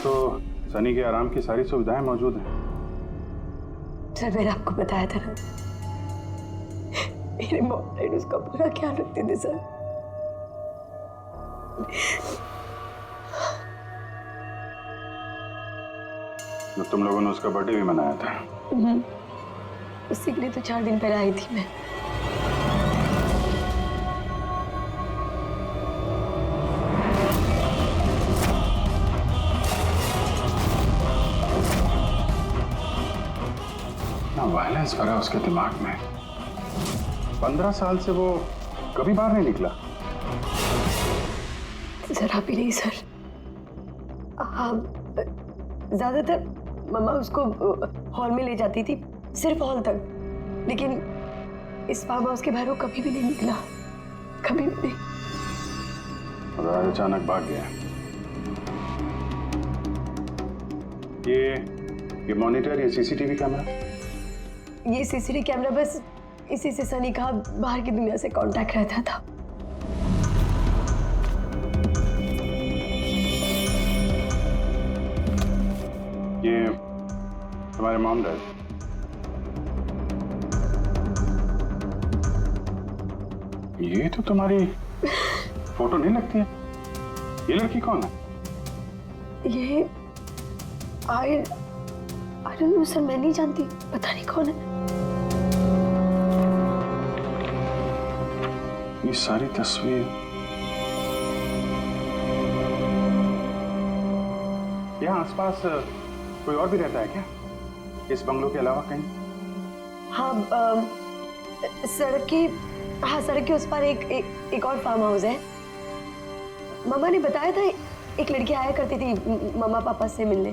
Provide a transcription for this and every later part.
तो सनी के आराम की सारी सुविधाएं मौजूद हैं। सर मैंने आपको बताया था ना, मेरे मॉम डैड उसका पूरा ख्याल रखते थे सर। तो तुम लोगों ने उसका बर्थडे भी मनाया था। उसी के लिए तो 4 दिन पहले आई थी मैं। ना वायलेंस भरा उसके दिमाग में। 15 साल से वो कभी बाहर नहीं निकला। जरा भी नहीं सर। हाँ, ज्यादातर मम्मा उसको हॉल में ले जाती थी, सिर्फ हॉल तक, लेकिन इस फार्म हाउस के बाहर वो कभी भी नहीं निकला, कभी भी नहीं। और आज अचानक भाग गया। ये मॉनिटर, ये सीसीटीवी कैमरा, ये सीसीटीवी कैमरा बस इसी से सनी का बाहर की दुनिया से कांटेक्ट रहता था। ये तुम्हारे मॉम डैड। ये तो तुम्हारी फोटो नहीं लगती है। ये लड़की कौन है? ये आई डोंट नो सर, मैं नहीं जानती, पता नहीं कौन है। ये सारी तस्वीर यहाँ आसपास कोई और भी रहता है क्या, इस बंगलों के अलावा कहीं? हाँ, सड़क के उस पार एक और फार्म हाउस है। मम्मा ने बताया था एक लड़की आया करती थी मम्मा पापा से मिलने।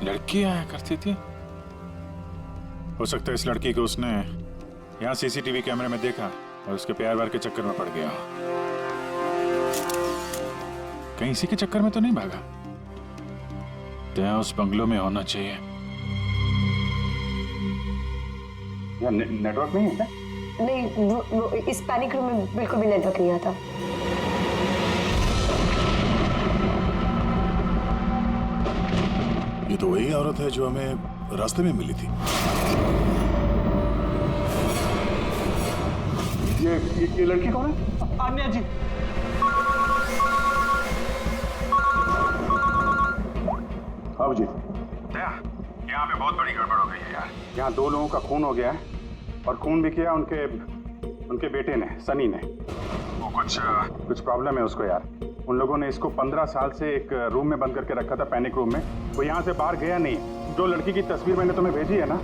लड़की आया करती थी? हो सकता है इस लड़की को उसने यहाँ सीसीटीवी कैमरे में देखा और उसके प्यार वार के चक्कर में पड़ गया। कहीं इसी के चक्कर में तो नहीं भागा? तो यहाँ उस बंगलों में होना चाहिए। यहाँ नेटवर्क नहीं है क्या? नहीं, वो इस पैनिक रूम में बिल्कुल भी नेटवर्क नहीं आता। ये तो वही औरत है जो हमें रास्ते में मिली थी। ये लड़की कौन है? आन्या जी। हाँ जी। दया, यहाँ पे बहुत बड़ी गड़बड़ हो गई है यार। यहाँ 2 लोगों का खून हो गया है, और खून भी किया उनके बेटे ने, सनी ने। वो कुछ प्रॉब्लम है उसको यार। उन लोगों ने इसको 15 साल से एक रूम में बंद करके रखा था, पैनिक रूम में। वो यहाँ से बाहर गया नहीं। जो लड़की की तस्वीर मैंने तुम्हें भेजी है ना,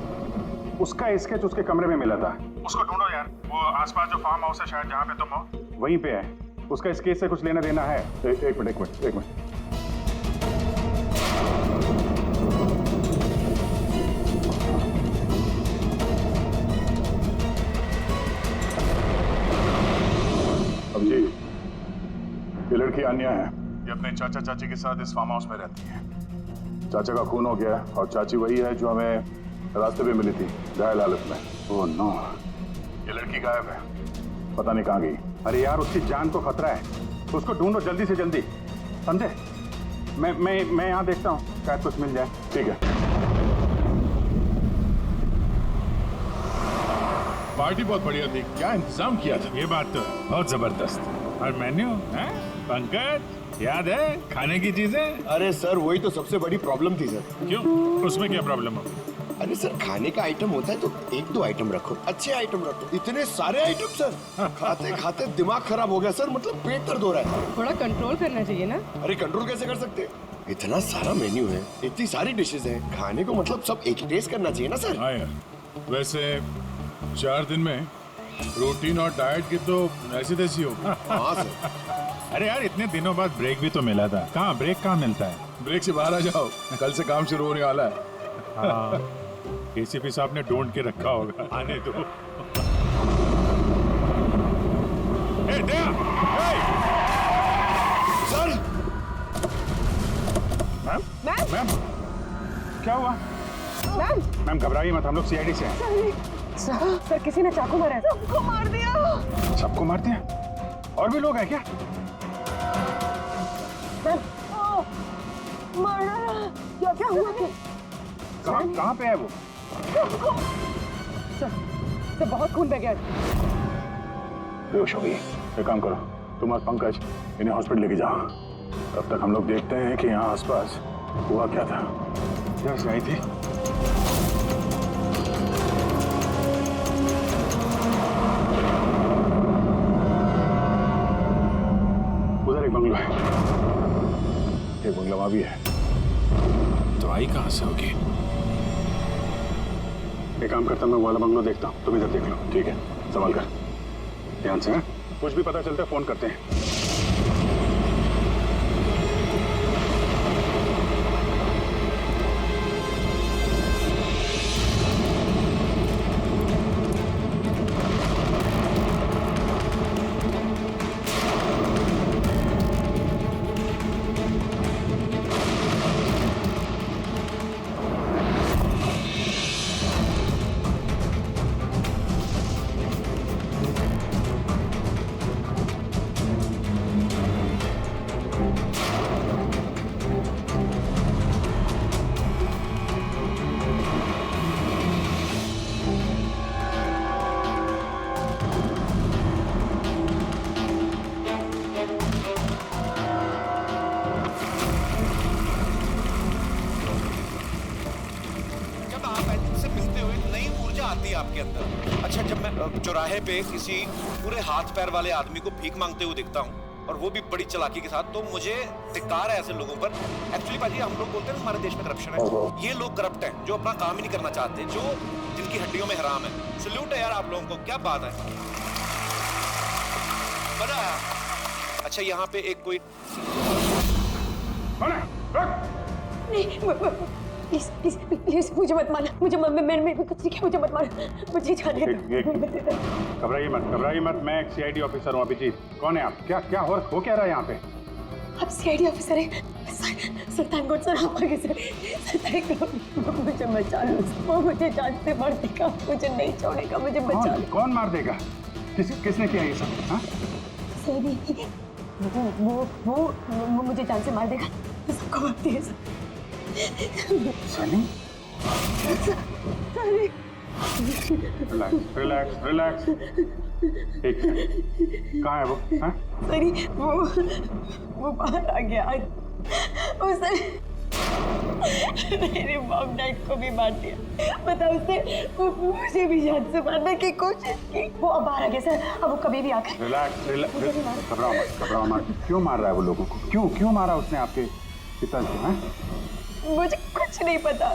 उसका स्केच उसके कमरे में मिला था। उसको ढूंढो यार। वो आसपास जो फार्म हाउस है शायद जहाँ पे तुम हो, वहीं पे है। उसका स्केच से कुछ लेना देना है। एक मिनट। अब जी, ये लड़की आन्या है। ये अपने चाचा चाची के साथ इस फार्म हाउस में रहती है। चाचा का खून हो गया है और चाची वही है जो हमें रास्ते पे मिली थी, घायल हालत में। ओह नो, ये लड़की गायब है, पता नहीं कहाँ गई। अरे यार, उसकी जान को खतरा है, उसको ढूंढो जल्दी से जल्दी, समझे? मैं यहाँ देखता हूँ, शायद कुछ मिल जाए। ठीक है। पार्टी बहुत बढ़िया थी, क्या इंतजाम किया था? ये बात तो बहुत जबरदस्त। और मेन्यू है पंकज, याद है खाने की चीजें? अरे सर, वही तो सबसे बड़ी प्रॉब्लम थी सर। क्यों, उसमें क्या प्रॉब्लम हो? अरे सर, खाने का आइटम होता है तो 1-2 आइटम रखो, अच्छे आइटम रखो। इतने सारे आइटम सर, खाते खाते दिमाग खराब हो गया सर, मतलब पेट दर्द हो रहा है। थोड़ा कंट्रोल करना चाहिए ना। अरे कंट्रोल कैसे कर सकते? इतना सारा मेन्यू है, इतनी सारी डिशेज हैं, खाने को मतलब सब एक ही टेस्ट करना चाहिए ना सर। हाँ यार, वैसे 4 दिन में रूटीन और डाइट की तो ऐसी तैसी हो। हाँ सर। अरे यार, इतने दिनों बाद ब्रेक भी तो मिला था। कहाँ ब्रेक कहाँ मिलता है? ब्रेक से बाहर आ जाओ, कल से काम शुरू होने वाला है। हाँ, एसीपी साहब ने ढूंढ के रखा होगा, आने दो। दया, सर। मैम, क्या हुआ? मैम घबराइए मत, हम लोग सीआईडी से हैं। सर, किसी ने चाकू मारा है। सबको मार दिया? और भी लोग हैं क्या? मार डाला। क्या क्या हुआ? कहाँ पे है वो? सर बहुत खून बह गया। बेहोश हो गई। एक काम करो, तुम और पंकज इन्हें हॉस्पिटल लेके जाओ। तब तक हम लोग देखते हैं कि यहाँ आसपास हुआ क्या था। क्या से आई थी? उधर एक बंगला है, एक बंगला वहां भी है। तो आई कहाँ से होगी? एक काम करता हूं, मैं वो वाला बंगला देखता हूँ, तुम इधर देख लो। ठीक है, संभाल कर, ध्यान से। कुछ भी पता चलता है फोन करते हैं। आपके अंदर। अच्छा, जब मैं चौराहे पे किसी पूरे हाथ पैर वाले आदमी को भीख मांगते हुए दिखता हूँ और वो भी बड़ी चालाकी के साथ, तो मुझे धिक्कार है ऐसे लोगों पर। एक्चुअली पाजी, हम लोग बोलते हैं हमारे देश में करप्शन है। ये लोग करप्ट हैं जो अपना काम ही नहीं करना चाहते, जो जिनकी हड्डियों में हराम है। सल्यूट है यार आप लोगों को, क्या बात है, मजा आया। अच्छा, यहाँ पे एक कोई प्लीज प्लीज प्लीज मुझे मत मारना, मुझे मैंने कुछ नहीं किया, मुझे मत मारना, मुझे जाने दो। घबराइए मत, मैं एक सीआईडी ऑफिसर हूँ। अभिजीत, कौन है आप? क्या हो क्या रहा है यहाँ पे? आप सीआईडी ऑफिसर हैं? सर थैंक गॉड सर, आप आगे सर थैंक गॉड, मुझे बचा लो। वो मुझे जान से मार देगा, मुझे नहीं छोड़ेगा, मुझे बचा लो। कौन मार देगा? किसने किया ये सब? हाँ? सही, वो मुझे जान से मार देगा, सबको मारती है सर। सनी? रिलैक्स। एक मिनट, कहाँ है वो? हाँ? सनी, वो बाहर आ गया। उसने मेरे मॉम डैड को भी मार दिया। पता उसने मुझे भी जान से मारने की कोशिश की। वो अब बाहर आ गया सर, अब वो कभी भी आकर। रिलैक्स, घबराओ मत। क्यों मार रहा है वो लोगों को? क्यों मारा उसने आपके पिताजी को? मुझे कुछ नहीं पता।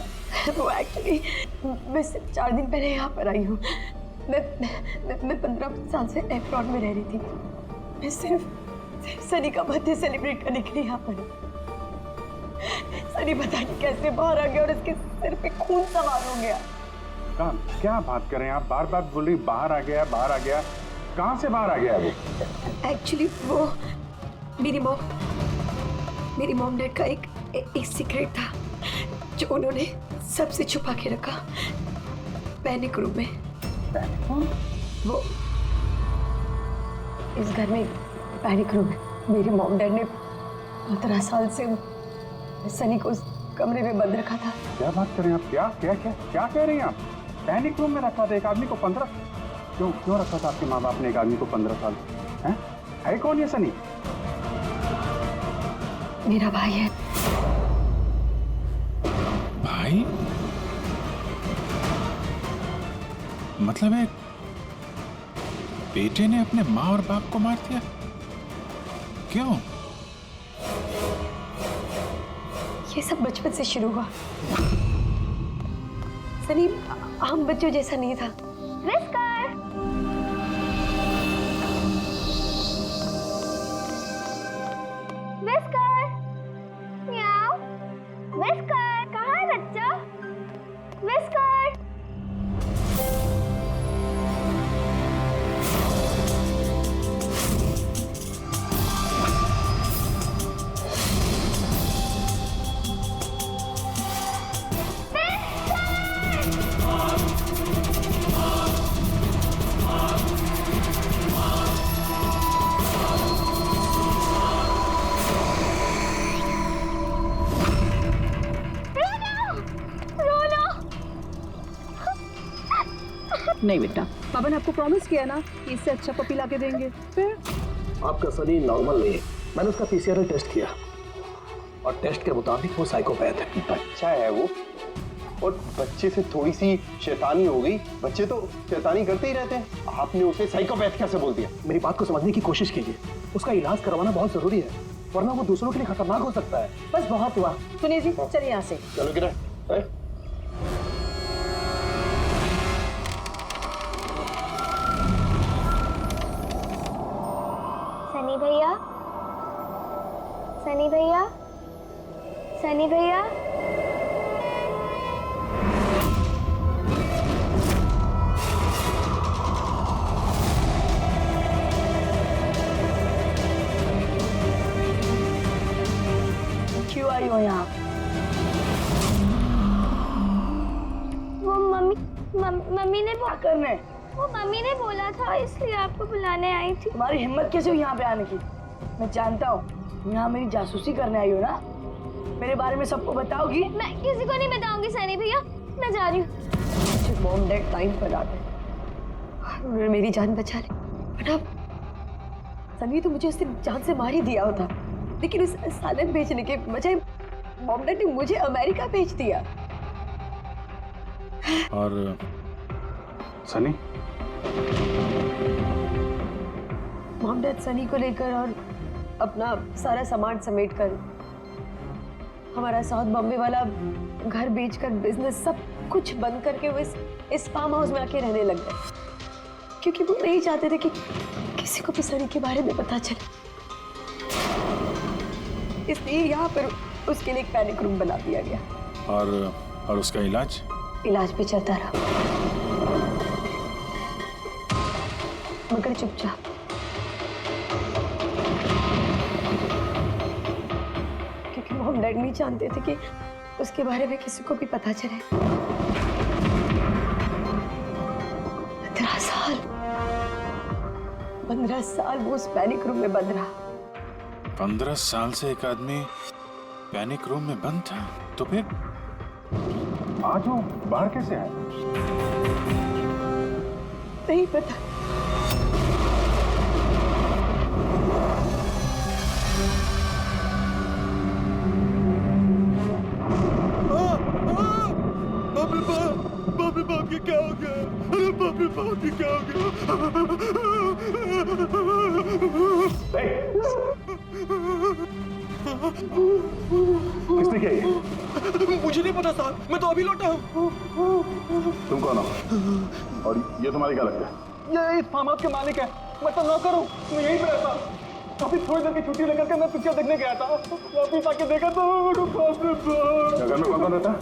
वो एक्चुअली मैं सिर्फ 4 दिन पहले यहाँ पर आई हूँ। मैं 15 साल से एफ्रॉन में रह रही थी। मैं सिर्फ सनी का बर्थडे सेलिब्रेट करने के लिए यहाँ पर हूँ। सनी पता नहीं कैसे बाहर आ गया और उसके सिर पे खून सवार हो गया। क्या बात कर रहे हैं आप? बार बोल रही बाहर आ गया। कहाँ से बाहर आ गया वो? एक्चुअली वो मेरी मॉम डैड का एक सीक्रेट था जो उन्होंने सबसे छुपा के रखा पैनिक रूम में। वो इस घर में पैनिक रूम है। मेरे मॉम डैड ने 15 साल से सनी को उस कमरे में बंद रखा था। क्या बात कर रहे हैं आप? क्या कह रही हैं आप? पैनिक रूम में रखा था एक आदमी को 15? क्यों रखा था आपके माँ बाप ने एक आदमी को 15 साल? है कौन ये सनी? मेरा भाई है। भाई? मतलब है बेटे ने अपने माँ और बाप को मार दिया? क्यों? ये सब बचपन से शुरू हुआ। सनी आम बच्चों जैसा नहीं था। नहीं बेटा, पापा ने आपको प्रॉमिस किया ना कि इससे अच्छा पपी ला के देंगे। फिर आपका सनी नॉर्मल नहीं है। मैंने उसका पीसीआर टेस्ट किया और टेस्ट के मुताबिक वो साइकोपैथ है। अच्छा है वो, और बच्चे से थोड़ी सी शैतानी हो गई। बच्चे तो शैतानी करते ही रहते हैं, आपने उसे साइकोपैथ कैसे बोल दिया? मेरी बात को समझने की कोशिश कीजिए। उसका इलाज करवाना बहुत जरूरी है, वरना वो दूसरों के लिए खतरनाक हो सकता है। बस बहुत हुआ। सुनिए जी, चलिए यहाँ से। चलो किरण। सनी भैया, सनी भैया, सनी भैया। क्यों आई हो यहाँ? वो मम्मी ने क्या करने? वो मम्मी ने बोला था, इसलिए आपको बुलाने आई थी। तुम्हारी हिम्मत कैसे हुई यहाँ पे आने की? मैं जानता हूँ यहाँ मेरी जासूसी करने आई हो ना। मेरे बारे में सबको बताओगी? मैं किसी को नहीं बताऊंगी सनी भैया, मैं जा रही हूँ। मॉम डैड टाइम पर आ गए, उन्होंने मेरी जान बचा ली। बट अब सनी तो मुझे उससे जान से मार ही दिया होता, लेकिन उस सालन भेजने के बजाय मॉम डैड ने मुझे अमेरिका भेज दिया। और सनी, मॉम डैड सनी को लेकर और अपना सारा सामान समेट कर हमारा साउथ बॉम्बे वाला घर बेचकर बिजनेस सब कुछ बंद करके वो इस फार्म हाउस में आके रहने लग गए, क्योंकि वो नहीं चाहते थे कि किसी को भी सनी के बारे में पता चले। इसलिए यहाँ पर उसके लिए एक पैनिक रूम बना दिया गया। और उसका इलाज पे चलता रहा, मगर चुपचाप। क्योंकि मॉम डैड नहीं जानते थे कि उसके बारे में किसी को भी पता चले। 15 साल वो उस पैनिक रूम में बंद रहा। 15 साल से एक आदमी पैनिक रूम में बंद था, तो फिर आज वो बाहर कैसे आए? नहीं पता। बाप के क्या हो गया? अरे बाप के क्या हो किसने किया ये? मुझे नहीं पता साहब, मैं तो अभी लौटा हूँ। तुम कौन हो? और ये तुम्हारी क्या लगता है? ये इस फार्म हाउस के मालिक है, मैं तो नौकर हूँ, मैं यहीं पे रहता। काफी थोड़ी देर की छुट्टी लेकर के मैं पिक्चर देखने गया था, वापिस आके देखा तो क्या घर में कौन रहता है?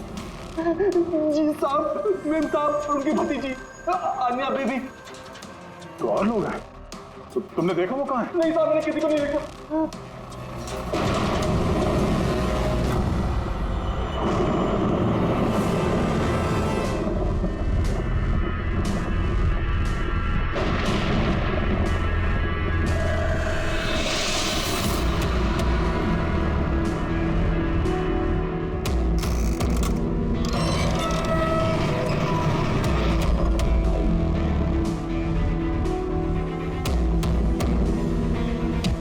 जी साहब, मेम साहब, उनकी भतीजी आन्या बेबी। तो और लोग हैं? तो तुमने देखा वो कहाँ है? नहीं साहब, मैंने किसी को नहीं देखा।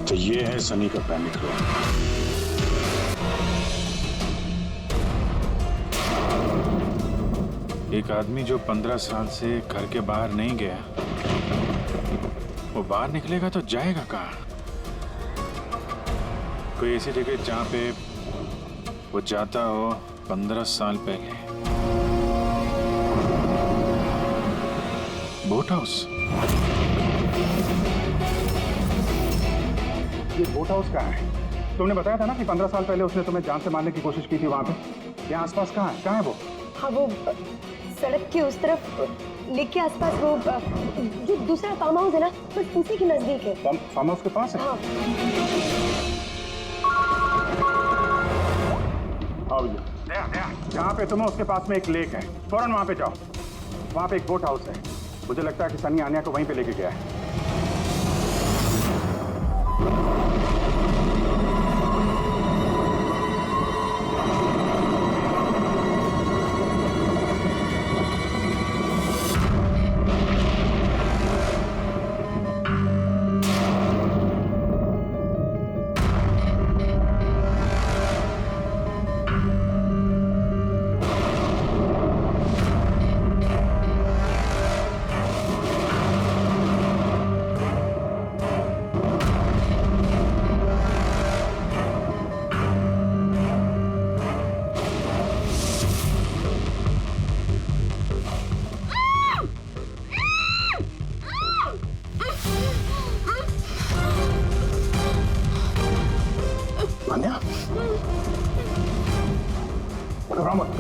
तो ये है सनी का पैनिक रूम। एक आदमी जो 15 साल से घर के बाहर नहीं गया, वो बाहर निकलेगा तो जाएगा कहाँ? कोई ऐसी जगह जहाँ पे वो जाता हो 15 साल पहले। Boat house. ये बोट हाउस कहाँ है? तुमने बताया था ना कि 15 साल पहले उसने तुम्हें जान से मारने की कोशिश की थी वहां पे। यहाँ आसपास कहाँ है? कहाँ है वो? हाँ, वो सड़क के उस तरफ लेक के आसपास, वो जो दूसरा फार्म हाउस है ना, बस उसी के नजदीक है। फार्म हाउस के पास है? हाँ। हाँ भैया, जहाँ पे तुम हो उसके पास में एक लेक है, फौरन वहाँ पे जाओ। वहाँ पे एक बोट हाउस है, मुझे लगता है कि सनी आन्या को वहीं पे लेके गया है।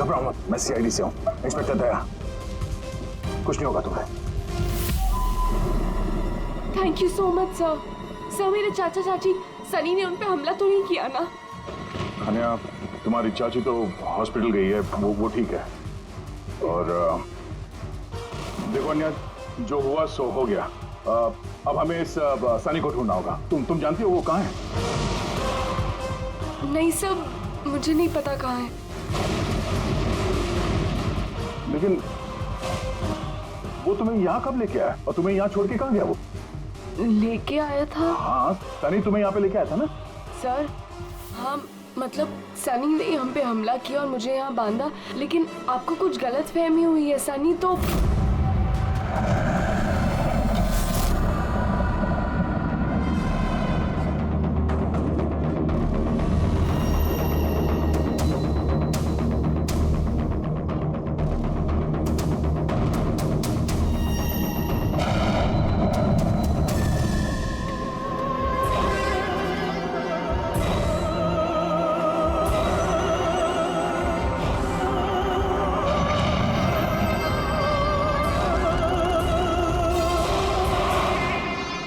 घबराओ मत, मैं सीआईडी से हूँ। इंस्पेक्टर दया, कुछ नहीं होगा तुम्हें। Thank you so much sir. Sir मेरे चाचा चाची सनी ने उन पे हमला तो नहीं किया ना? अनया, तुम्हारी चाची तो हॉस्पिटल गई है, वो ठीक है। और देखो अनया, जो हुआ सो हो गया। अब हमें इस सनी को ढूंढना होगा। तुम जानती हो वो कहाँ है? नहीं सर, मुझे नहीं पता कहाँ है। लेकिन वो तुम्हें यहाँ कब लेके आया और तुम्हें यहाँ छोड़ के कहाँ गया वो? लेके आया था। हाँ, सनी तुम्हें यहाँ पे लेके आया था ना? सर हाँ, मतलब सनी ने हम पे हमला किया और मुझे यहाँ बांधा, लेकिन आपको कुछ गलत फहमी हुई है। सनी तो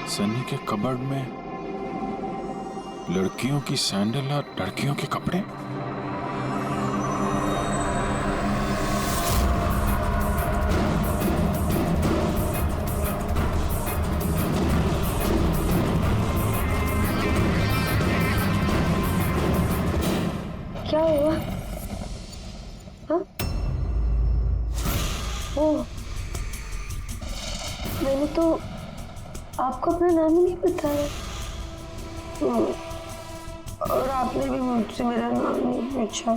सनी के कबर्ड में लड़कियों की सैंडल और लड़कियों के कपड़े। क्या हुआ? हाँ? ओह, मैंने तो आपको अपना नाम ही नहीं बताया। और आपने भी मुझसे मेरा नाम नहीं पूछा।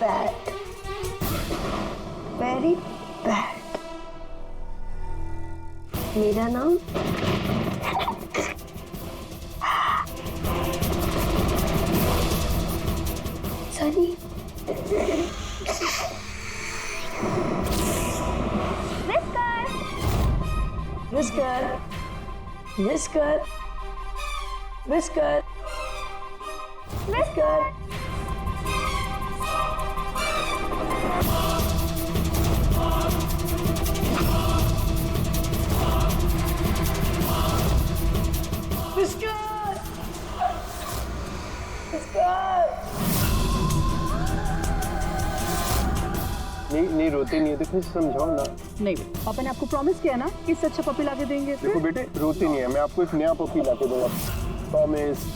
Bad, very bad. मेरा नाम Sunny. Whisker, whisker, whisker, whisker. Whisker, whisker. नहीं रोती नहीं है तो फिर समझाओ ना। नहीं, पापा ने आपको प्रॉमिस किया ना कि इससे अच्छा पपी लाके देंगे। देखो बेटे, रोती नहीं है, मैं आपको एक नया पपी लाके दूंगा, प्रॉमिस।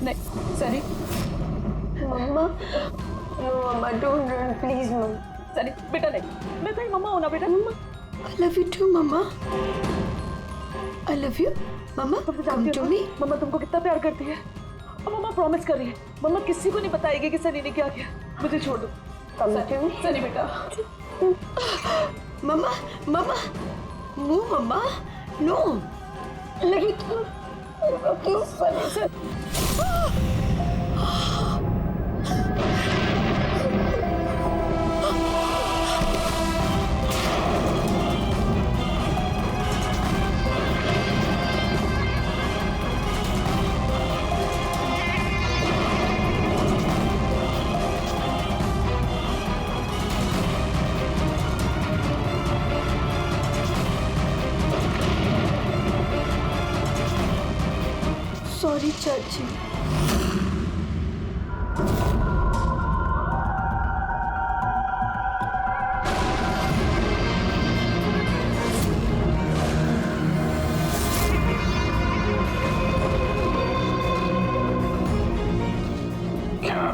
नहीं Sunny. Mama, no mama, don't run please mama. Sunny बेटा नहीं, मैं तेरी मम्मा हूँ ना बेटा। मम्मा I love you too, mamma. I love you, mamma. Come to me। मम्मा तुमको कितना प्यार करती है और मम्मा प्रॉमिस कर रही है मम्मा किसी को नहीं बताएगी कि सनी ने क्या किया। मुझे छोड़ दो। Come to me। सनी बेटा। मम्मा, मम्मा, नो मम्मा, नो। लेकिन क्यों सनी से? सॉरी चाची।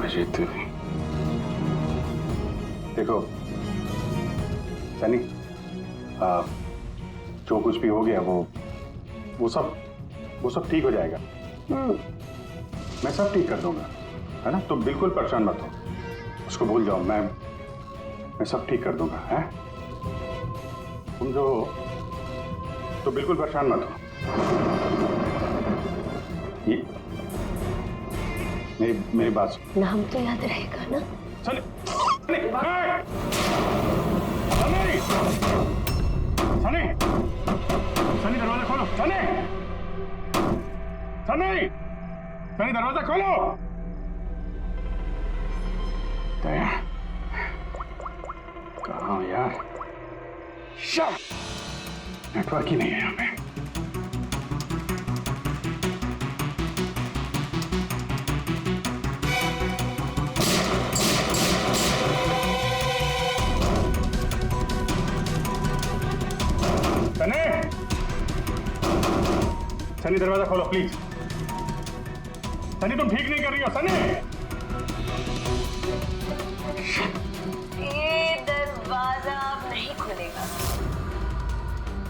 अजीत देखो सनी, जो कुछ भी हो गया वो सब ठीक हो जाएगा। मैं सब ठीक कर दूंगा, है ना? तुम बिल्कुल परेशान मत हो, उसको भूल जाओ। मैं सब ठीक कर दूंगा, है? तुम जो तो बिल्कुल परेशान मत हो। ये मेरी बात सुन। नाम तो याद रहेगा ना? सनी, सनी, सनी, सनी, सनी दरवाजा खोलो। सनी, सनी, सनी दरवाजा खोलो। दया, कहाँ यार? नेटवर्क ही नहीं है यहाँ पे। सनी, सनी दरवाजा खोलो प्लीज। सनी तुम ठीक नहीं कर रही हो। सनी, ये दरवाजा अब नहीं खुलेगा,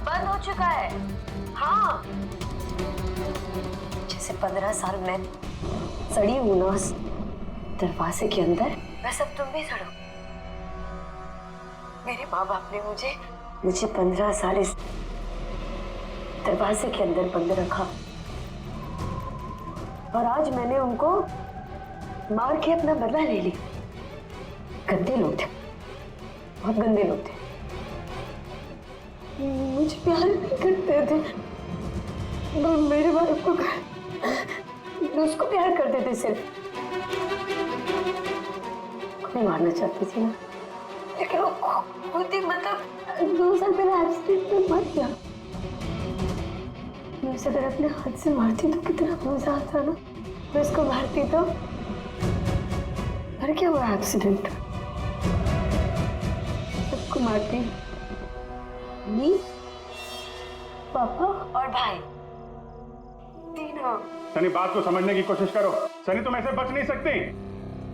बंद हो चुका है। हाँ, जैसे 15 साल में सड़ी हूं ना उस दरवाजे के अंदर, वैसे अब तुम भी सड़ो। मेरे माँ बाप ने मुझे 15 साल इस दरवाजे के अंदर बंद रखा, और आज मैंने उनको मार के अपना बदला ले लिया। गंदे लोग थे, बहुत गंदे लोग थे, मुझे प्यार नहीं करते थे। मेरे बाप को उसको प्यार करते थे, सिर्फ कोई मारना चाहती थी ना, लेकिन वो खुद ही मतलब 2 साल पहले एक्सीडेंट में मर गया। मैं उसे अगर अपने हाथ से मारती तो कितना मजा आता ना। मैं उसको मारती तो मर क्या हुआ एक्सीडेंट। सबको मारती, मम्मी, पापा और भाई, तीनों। सनी बात को समझने की कोशिश करो। सनी तुम ऐसे बच नहीं सकती।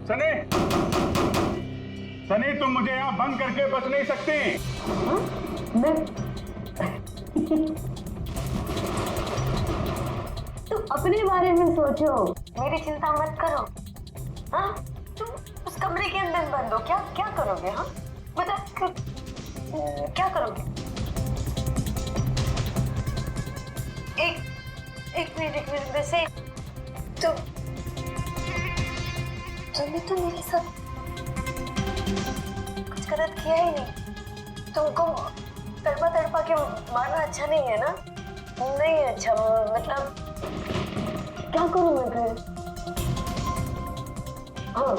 सनी, सनी तुम मुझे यहाँ बंद करके बच नहीं सकती। हाँ? मैं तुम अपने बारे में सोचो, मेरी चिंता मत करो। हाँ, तुम उस कमरे के अंदर बंद हो, क्या करोगे? हाँ बता, क्या करोगे? एक मिनट वैसे तुमने तो मेरे साथ कुछ गलत किया ही नहीं। तुमको तड़पा के मारना अच्छा नहीं है ना? नहीं अच्छा, मतलब क्या करूं मैं फिर? हाँ,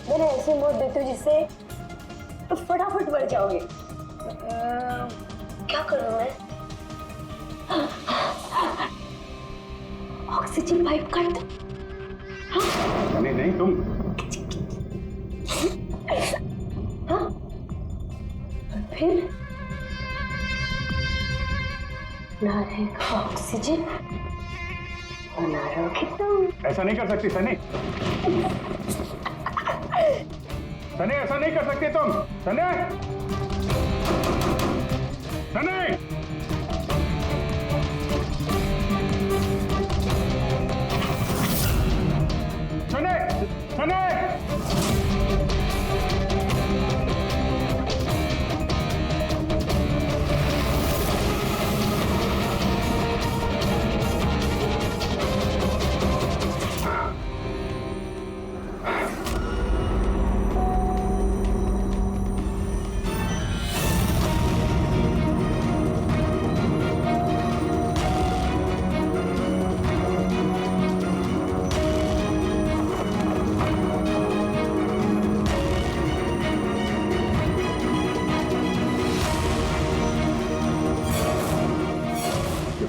मैंने ऐसे मौत देती हूँ जिससे तो फटाफट मर जाओगे। क्या करूं मैं? ऑक्सीजन पाइप काट दो। हाँ? नहीं तुम। हाँ? फिर ना रहेगा ऑक्सीजन और ना रहोगे तुम। ऐसा नहीं कर सकती सनी। सनी ऐसा नहीं कर सकती तुम। सनी, सनी, सनी, सनी।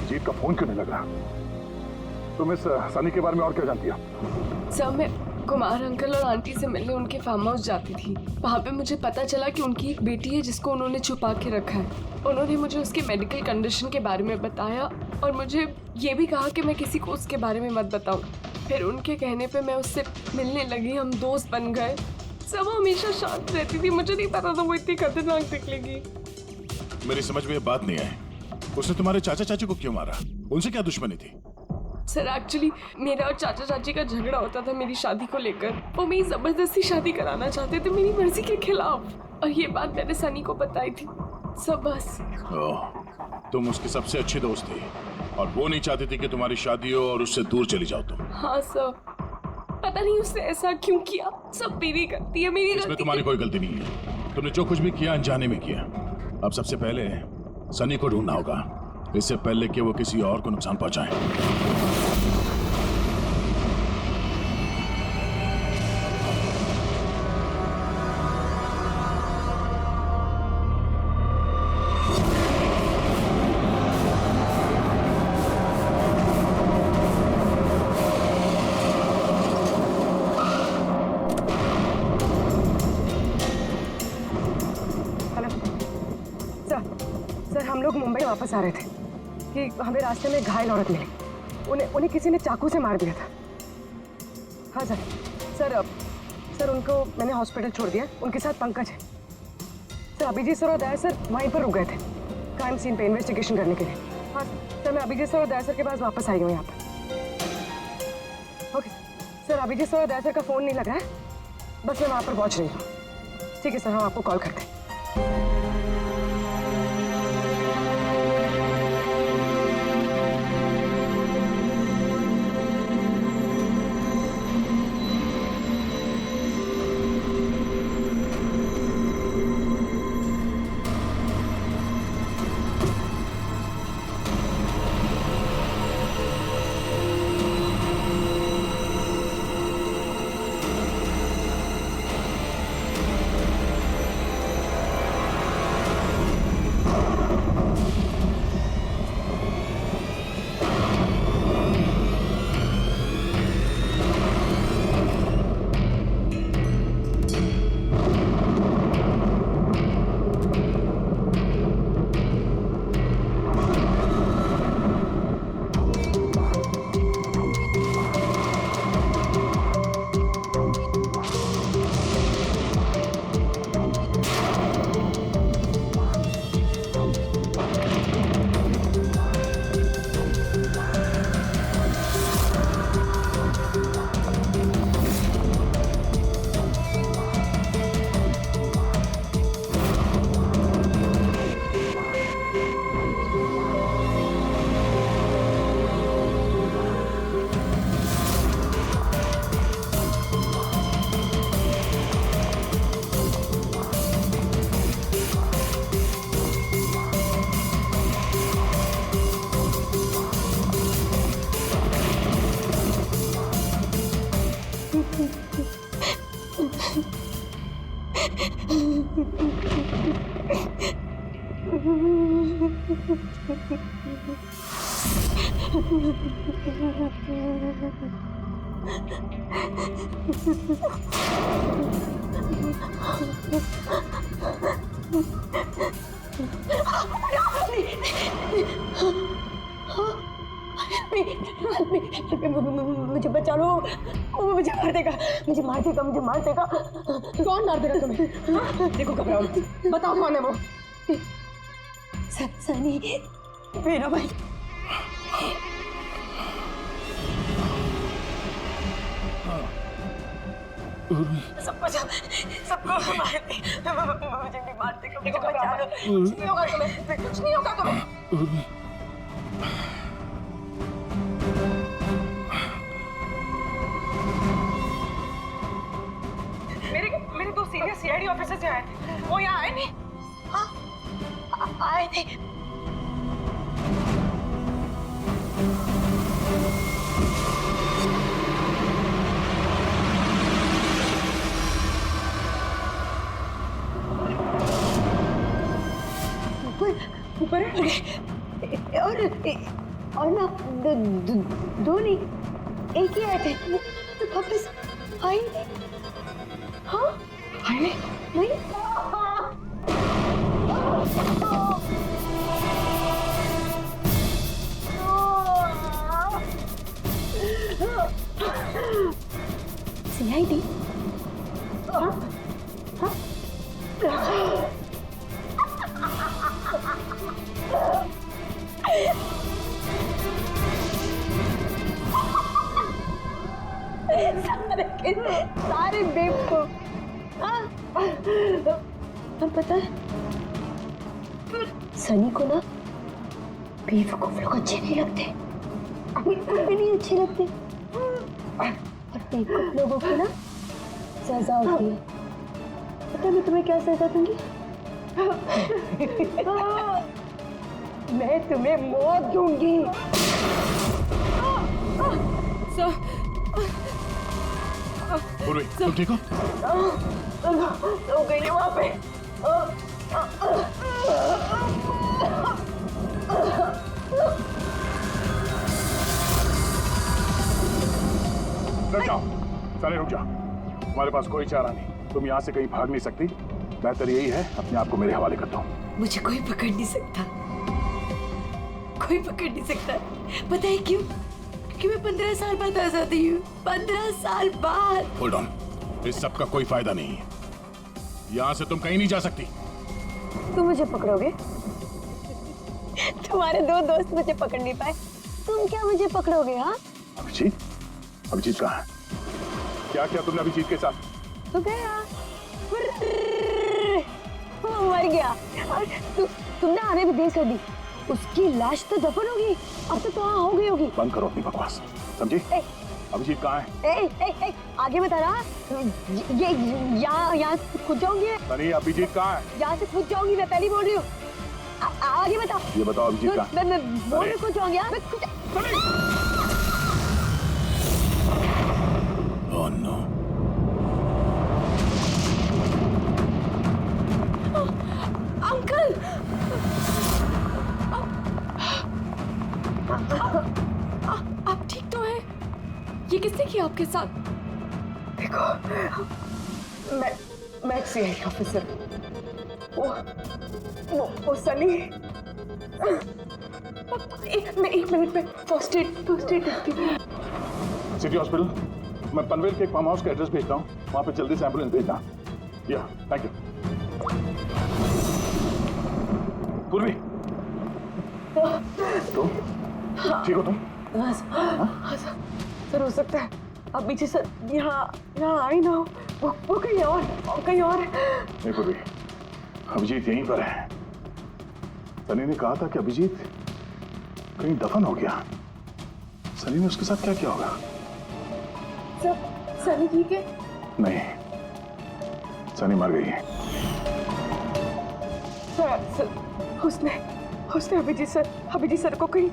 जीत का फोन क्यों नहीं लग रहा? तुम इस सनी के बारे में और क्या जानती हो? सर कुमार अंकल और आंटी से मिलने उनके फार्म हाउस जाती थी। वहाँ पे मुझे पता चला कि उनकी एक बेटी है जिसको उन्होंने छुपा के रखा है। उन्होंने मुझे उसके मेडिकल कंडीशन के बारे में बताया और मुझे ये भी कहा कि मैं किसी को उसके बारे में मत बताऊं। फिर उनके कहने पे मैं उससे मिलने लगी, हम दोस्त बन गए। सब हमेशा शांत रहती थी, मुझे नहीं पता था वो इतनी खतरनाक निकलेगी। मेरी समझ में ये बात नहीं आई, उसने तुम्हारे चाचा चाची को क्यों मारा? उनसे क्या दुश्मनी थी? सर एक्चुअली मेरा और चाचा चाची का झगड़ा होता था मेरी शादी को लेकर। वो मेरी जबरदस्ती शादी कराना चाहते थे मेरी मर्जी के खिलाफ, और ये बात मैंने सनी को बताई थी। सब बस। तुम उसकी सबसे अच्छी दोस्त थी और वो नहीं चाहती थी कि तुम्हारी शादी हो और उससे दूर चली जाओ तुम। हाँ सर, पता नहीं उसने ऐसा क्यों किया। सब मेरी गलती है, मेरी इसमें गलती। तुम्हारी कोई गलती नहीं है। तुमने जो कुछ भी किया अनजाने में किया। अब सबसे पहले सनी को ढूंढना होगा, इससे पहले कि वो किसी और को नुकसान पहुंचाए। सर हम लोग मुंबई वापस आ रहे थे कि हमें रास्ते में घायल औरत मिली। उन्हें किसी ने चाकू से मार दिया था। हाँ सर उनको मैंने हॉस्पिटल छोड़ दिया। उनके साथ पंकज है। सर अभिजीत सर और दया सर वहीं पर रुक गए थे क्राइम सीन पे इन्वेस्टिगेशन करने के लिए। हाँ सर, मैं अभिजीत सर और दया सर के पास वापस आई हूँ यहाँ पर। ओके सर, अभिजीत सर और दया सर का फ़ोन नहीं लगा है, बस मैं वहाँ पर पहुँच रही हूँ। ठीक है सर, हम आपको कॉल करते हैं। मुझे बचा लो, वो मुझे मार देगा, मुझे मार देगा, मुझे मार देगा। कौन मार देगा तुम्हें? देखो घबराओ मत, बताओ कौन है वो? सनी, मेरा भाई। सबको मार दे, मुझे भी मार देगा, मुझे बचा लो। कुछ नहीं होगा तुम्हें, कुछ नहीं होगा तुम्हें। मेरे दो सीनियर सीआईडी ऑफिसर्स आए थे, वो यहाँ आए नहीं? हाँ आए थे। ऊपर और ना दो नहीं, एक ही आए थे। तो वापस आई हाँ आई नहीं CID हाँ हाँ सारे बेवकूफ हाँ और पता है सनी को ना बेवकूफ लोग अच्छे नहीं लगते, बिल्कुल भी नहीं अच्छे लगते। और बेवकूफ लोगों को ना सजा होती है। पता है मैं तुम्हें क्या सजा दूंगी? मैं तुम्हें मौत दूंगी। पूर्वी, तुम ठीक हो? तो गई वहाँ पे। रुक जाओ, सारे रुक जाओ। हमारे पास कोई चारा नहीं, तुम यहाँ से कहीं भाग नहीं सकती। बेहतर यही है अपने आप को मेरे हवाले कर दो। मुझे कोई पकड़ नहीं सकता, कोई पकड़ नहीं सकता। पता है क्यों? क्योंकि मैं 15 साल बाद आजाद हुई हूँ। 15 साल बाद। होल्ड ऑन, इस सब का कोई फायदा नहीं है। यहाँ से तुम कहीं नहीं जा सकती। तुम मुझे पकड़ोगे? तुम्हारे दो दोस्त मुझे पकड़ नहीं पाए, तुम क्या मुझे पकड़ोगे? हाँ अभिजीत, अभिजीत कहाँ है? क्या किया तुमने अभिजीत के साथ? तो गया, वो मर गया और तुमने आने भी देर कर दी। उसकी लाश तो दफन होगी, अब तो वहाँ हो गई होगी। बंद करो अपनी बकवास, समझी? अभिजीत कहाँ है? आगे बता रहा, ये यहाँ से खुद जाऊंगी। सनी, अभिजीत कहाँ है? यहाँ से खुद जाऊंगी, मैं पहली बोल रही हूँ। आगे बता। ये बताओ अभिजीत कहाँ है? मैं बोल रही खुद जाऊंगी। Oh no. अंकल, आप ठीक तो हैं? ये किसने किया आपके साथ? देखो, मैं CID ऑफिसर, वो सनी। एक मिनट में फर्स्ट एड करती हूँ। सिटी हॉस्पिटल, मैं पनवेल के एक फार्म हाउस का एड्रेस भेजता हूँ, वहाँ पे जल्दी से एम्बुलेंस भेजना। या, थैंक यू। पूर्वी, तुम ठीक हो? तुम सर हो सकता है अब पीछे सर यहाँ आई ना हो, वो कहीं और नहीं पूर्वी, अभिजीत यहीं पर है। सनी ने कहा था कि अभिजीत कहीं दफन हो गया। सनी ने उसके साथ क्या किया होगा? सनी ठीक है? नहीं, सनी मर गई है। सर उसने अभिजीत सर को कहीं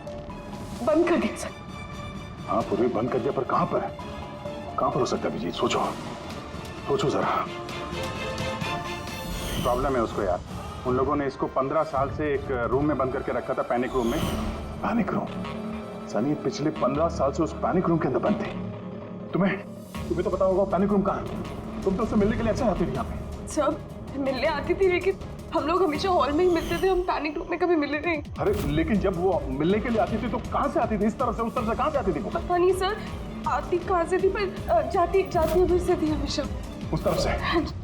बंद कर दिया सर। हाँ पूरी बंद कर दिया, पर कहाँ पर हो सकता है अभिजीत? सोचो जरा। प्रॉब्लम है उसको यार, उन लोगों ने इसको 15 साल से एक रूम में बंद करके रखा था, पैनिक रूम में। Panic room? सनी पिछले 15 साल से उस पैनिक रूम के अंदर बंद थी। तुम्हें तो पता होगा पैनिक रूम कहाँ है। तुम तो उससे मिलने के लिए अच्छा आती थी यहाँ पे। सब मिलने आती थी, लेकिन हम लोग हमेशा हॉल में ही मिलते थे, हम पैनिक रूम में कभी मिले नहीं। अरे लेकिन जब वो मिलने के लिए आती थी तो कहाँ से आती थी? इस तरफ से, उस तरफ से कहाँ से आती थी? पता नहीं सर, आती कहाँ से थी, पर जाती उधर से थी हमेशा। उस तरफ से?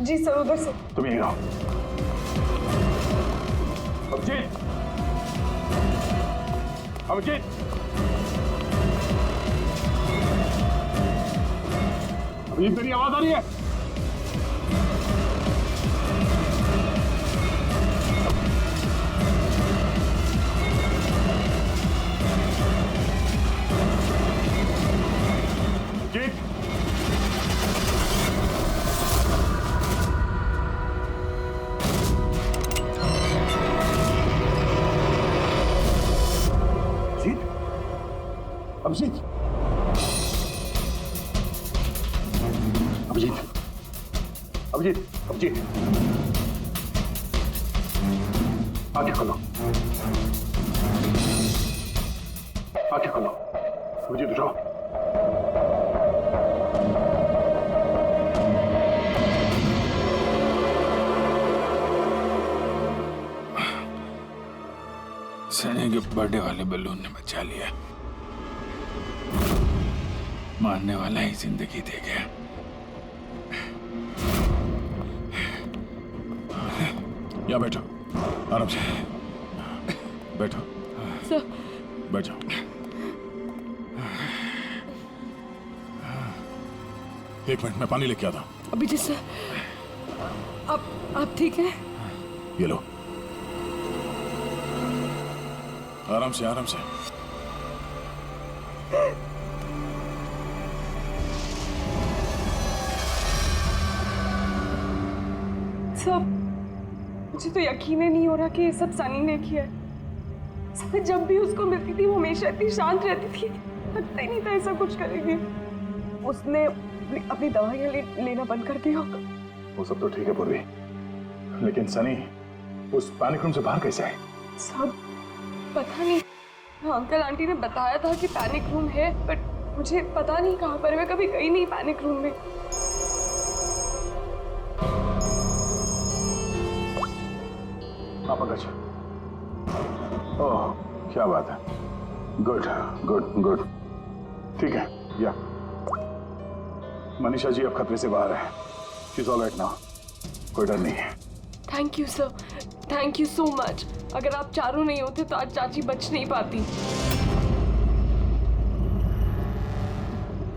जी सर, उधर से। तुम यहीं रहो। अभिजीत, अभिजीत, अभिजीत मेरी आवाज आ रही है? अभिजीत, अभिजीत, अभिजीत, अभिजीत, आंखें खोलो, आंखें खोलो। अभिजीत उठो। सनी के बर्थडे वाले बलून ने बचा लिया। मारने वाला ही जिंदगी दे गया। यहाँ बैठो, आराम से बैठो। सर बैठो। एक मिनट, मैं पानी लेके आता हूँ। अभिजीत सर, आप ठीक हैं? ये लो, आराम से आराम से। सब मुझे तो यकीन ही नहीं हो रहा कि ये सब सनी ने किया है। सर, जब भी उसको मिलती थी वो हमेशा इतनी शांत रहती थी, लगता ही नहीं था ऐसा कुछ करेगी। उसने अपनी दवाइयाँ लेना बंद कर दिया। वो सब तो ठीक है पूर्वी, लेकिन सनी उस पैनिक रूम से बाहर कैसे आए? सब पता नहीं। अंकल आंटी ने बताया था कि पैनिक रूम है, बट मुझे पता नहीं कहाँ पर। मैं कभी गई नहीं पैनिक रूम में। आप अच्छा। ओह, क्या बात है। गुड गुड गुड, ठीक है। या मनीषा जी अब खतरे से बाहर है। She is all right now, कोई डर नहीं है। Thank you sir, thank you so much. अगर आप चारों नहीं होते तो आज चाची बच नहीं पाती।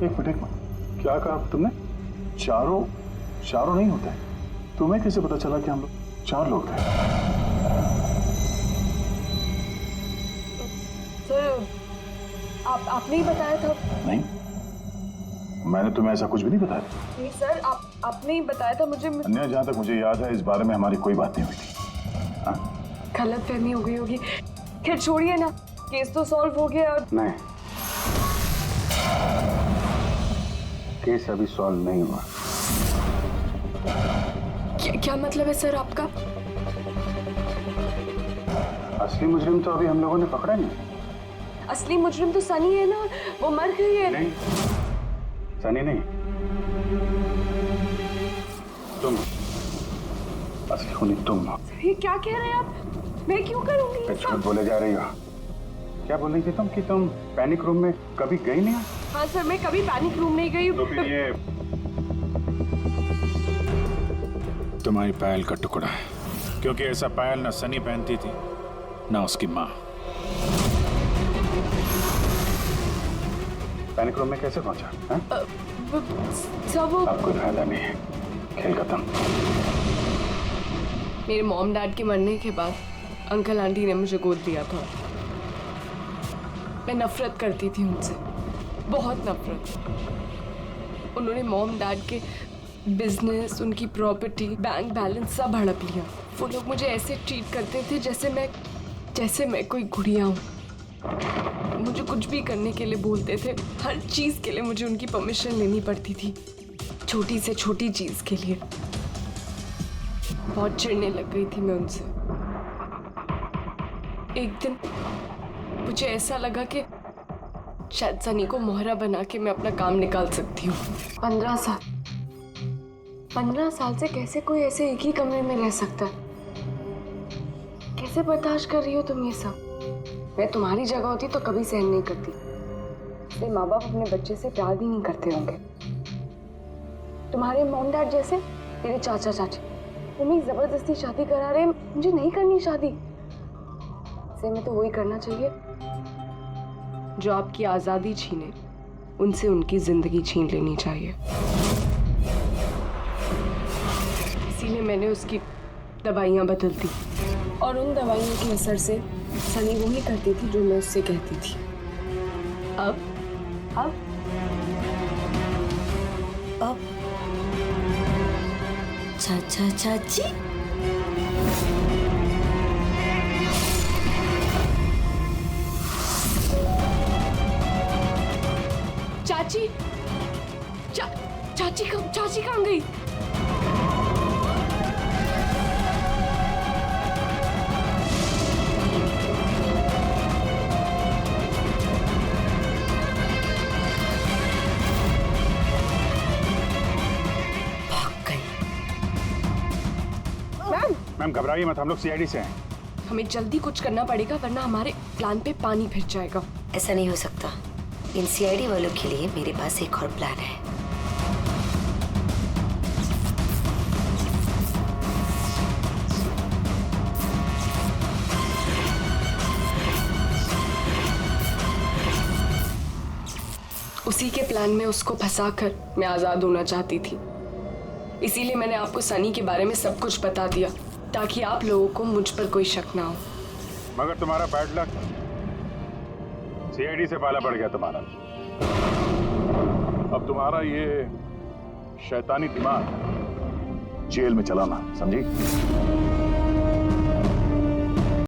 एक मिनट, क्या कहा तुमने? चारों नहीं होते? तुम्हें कैसे पता चला कि हम लोग 4 लोग थे? सर, आपने ही बताया था। नहीं, मैंने तुम्हें ऐसा कुछ भी नहीं बताया। नहीं सर, आपने ही बताया था मुझे। अन्य, जहाँ तक मुझे याद है इस बारे में हमारी कोई बात नहीं हुई थी। हाँ? गलतफहमी हो गई होगी। खैर छोड़िए ना, केस तो सॉल्व हो गया। और नहीं, केस अभी सॉल्व नहीं हुआ। क्या मतलब है सर आपका? असली मुजरिम तो अभी हम लोगों ने पकड़ा नहीं। असली मुजरिम तो सनी है ना, वो मर गई है। नहीं, सनी नहीं, तुम असली खूनी तुम हो। सर, ये क्या कह रहे हैं आप? मैं क्यों करूंगी? कुछ बोले जा रही हो। क्या बोल रही थी तुम कि तुम पैनिक रूम में कभी गई नहीं? हाँ सर, मैं कभी पैनिक रूम नहीं गई। तो फिर ये तुम्हारी पायल का टुकड़ा है, क्योंकि ऐसा पायल ना सनी पहनती थी ना उसकी माँ। पैनिक रूम में कैसे पहुंचा? सब वो अब कोई फायदा नहीं है, खेल खत्म। मेरे मॉम डैड के मरने के बाद अंकल आंटी ने मुझे गोद लिया था। मैं नफरत करती थी उनसे, बहुत नफरत। उन्होंने मॉम डैड के बिजनेस, उनकी प्रॉपर्टी, बैंक बैलेंस सब हड़प लिया। वो लोग मुझे ऐसे ट्रीट करते थे जैसे मैं कोई गुड़िया हूँ। मुझे कुछ भी करने के लिए बोलते थे। हर चीज़ के लिए मुझे उनकी परमिशन लेनी पड़ती थी, छोटी से छोटी चीज़ के लिए। बहुत चिढ़ने लग गई थी मैं उनसे। एक दिन मुझे ऐसा लगा कि शायद सनी को मोहरा बना के मैं अपना काम निकाल सकती हूँ। 15 साल से कैसे कोई ऐसे एक ही कमरे में रह सकता है? कैसे बर्दाश्त कर रही हो तुम ये सब? मैं तुम्हारी जगह होती तो कभी सहन नहीं करती। इसलिए माँ बाप अपने बच्चे से प्यार भी नहीं करते होंगे। तुम्हारे मॉम डैड जैसे मेरे चाचा चाची, वो मेरी जबरदस्ती शादी करा रहे। मुझे नहीं करनी शादी। इसलिए मैं तो वही करना चाहिए जो आपकी आज़ादी छीने, उनसे उनकी जिंदगी छीन लेनी चाहिए। इसीलिए मैंने उसकी दवाइयाँ बदल दी, और उन दवाइयों के असर से सनी वही करती थी जो मैं उससे कहती थी। अब चाची चाची कहाँ गई? मैम घबराइए मत, हम लोग सीआईडी से हैं। हमें जल्दी कुछ करना पड़ेगा वरना हमारे प्लान पे पानी फिर जाएगा। ऐसा नहीं हो सकता। इन सीआईडी वालों के लिए मेरे पास एक और प्लान है। उसी के प्लान में उसको फंसाकर मैं आजाद होना चाहती थी। इसीलिए मैंने आपको सनी के बारे में सब कुछ बता दिया ताकि आप लोगों को मुझ पर कोई शक ना हो। मगर तुम्हारा बैड लक, सीआईडी से पाला पड़ गया तुम्हारा। अब तुम्हारा ये शैतानी दिमाग जेल में चलाना, समझी?